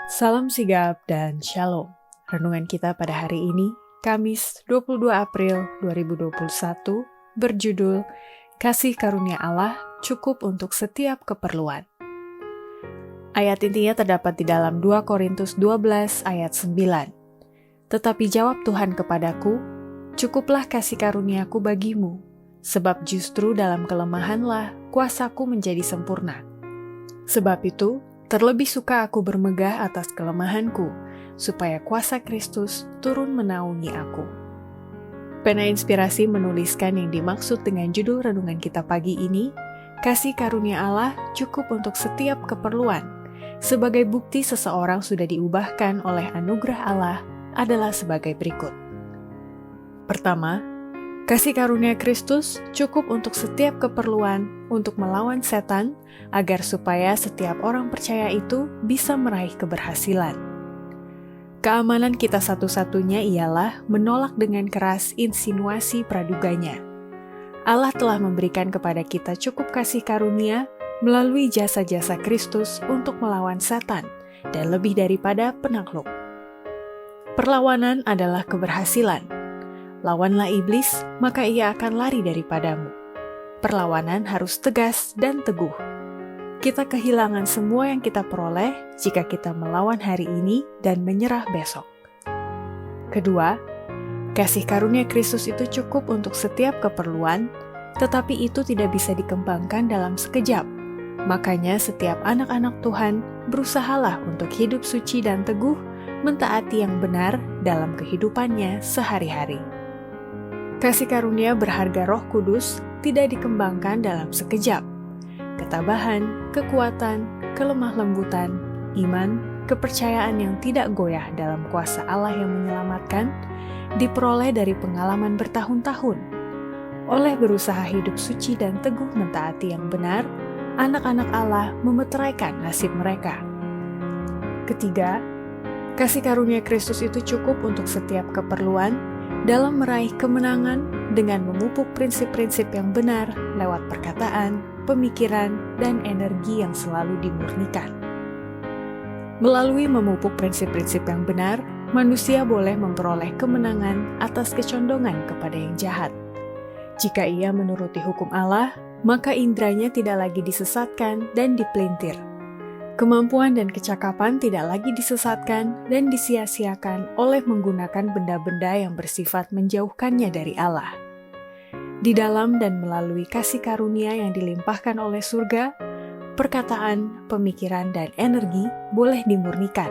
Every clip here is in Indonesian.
Salam sigap dan shalom. Renungan kita pada hari ini, Kamis 22 April 2021, berjudul Kasih Karunia Allah Cukup Untuk Setiap Keperluan. Ayat intinya terdapat di dalam 2 Korintus 12 ayat 9. Tetapi jawab Tuhan kepadaku, cukuplah kasih karuniaku bagimu, sebab justru dalam kelemahanlah kuasaku menjadi sempurna. Sebab itu, terlebih suka aku bermegah atas kelemahanku, supaya kuasa Kristus turun menaungi aku. Pena Inspirasi menuliskan yang dimaksud dengan judul renungan kita pagi ini, Kasih Karunia Allah Cukup Untuk Setiap Keperluan, sebagai bukti seseorang sudah diubahkan oleh anugerah Allah adalah sebagai berikut. Pertama, kasih karunia Kristus cukup untuk setiap keperluan untuk melawan setan, agar supaya setiap orang percaya itu bisa meraih keberhasilan. Keamanan kita satu-satunya ialah menolak dengan keras insinuasi praduganya. Allah telah memberikan kepada kita cukup kasih karunia melalui jasa-jasa Kristus untuk melawan setan, dan lebih daripada penakluk. Perlawanan adalah keberhasilan. Lawanlah iblis, maka ia akan lari daripadamu. Perlawanan harus tegas dan teguh. Kita kehilangan semua yang kita peroleh jika kita melawan hari ini dan menyerah besok. Kedua, kasih karunia Kristus itu cukup untuk setiap keperluan, tetapi itu tidak bisa dikembangkan dalam sekejap. Makanya setiap anak-anak Tuhan berusahalah untuk hidup suci dan teguh, mentaati yang benar dalam kehidupannya sehari-hari. Kasih karunia berharga Roh Kudus tidak dikembangkan dalam sekejap. Ketabahan, kekuatan, kelemah lembutan, iman, kepercayaan yang tidak goyah dalam kuasa Allah yang menyelamatkan, diperoleh dari pengalaman bertahun-tahun. Oleh berusaha hidup suci dan teguh mentaati yang benar, anak-anak Allah memeteraikan nasib mereka. Ketiga, kasih karunia Kristus itu cukup untuk setiap keperluan dalam meraih kemenangan dengan memupuk prinsip-prinsip yang benar lewat perkataan, pemikiran, dan energi yang selalu dimurnikan. Melalui memupuk prinsip-prinsip yang benar, manusia boleh memperoleh kemenangan atas kecondongan kepada yang jahat. Jika ia menuruti hukum Allah, maka indranya tidak lagi disesatkan dan dipelintir. Kemampuan dan kecakapan tidak lagi disesatkan dan disia-siakan oleh menggunakan benda-benda yang bersifat menjauhkannya dari Allah. Di dalam dan melalui kasih karunia yang dilimpahkan oleh surga, perkataan, pemikiran, dan energi boleh dimurnikan.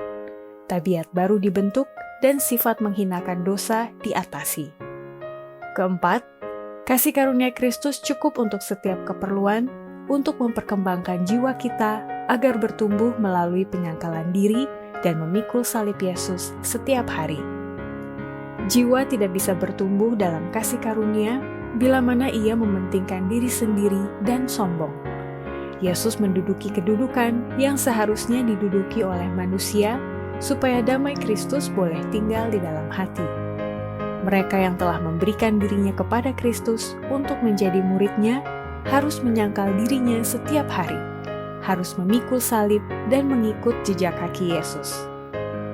Tabiat baru dibentuk dan sifat menghinakan dosa diatasi. Keempat, kasih karunia Kristus cukup untuk setiap keperluan, untuk memperkembangkan jiwa kita agar bertumbuh melalui penyangkalan diri dan memikul salib Yesus setiap hari. Jiwa tidak bisa bertumbuh dalam kasih karunia bila mana ia mementingkan diri sendiri dan sombong. Yesus menduduki kedudukan yang seharusnya diduduki oleh manusia supaya damai Kristus boleh tinggal di dalam hati. Mereka yang telah memberikan dirinya kepada Kristus untuk menjadi murid-Nya harus menyangkal dirinya setiap hari, harus memikul salib dan mengikut jejak kaki Yesus.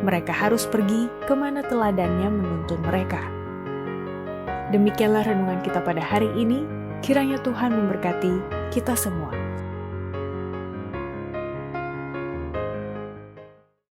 Mereka harus pergi kemana teladannya menuntun mereka. Demikianlah renungan kita pada hari ini, kiranya Tuhan memberkati kita semua.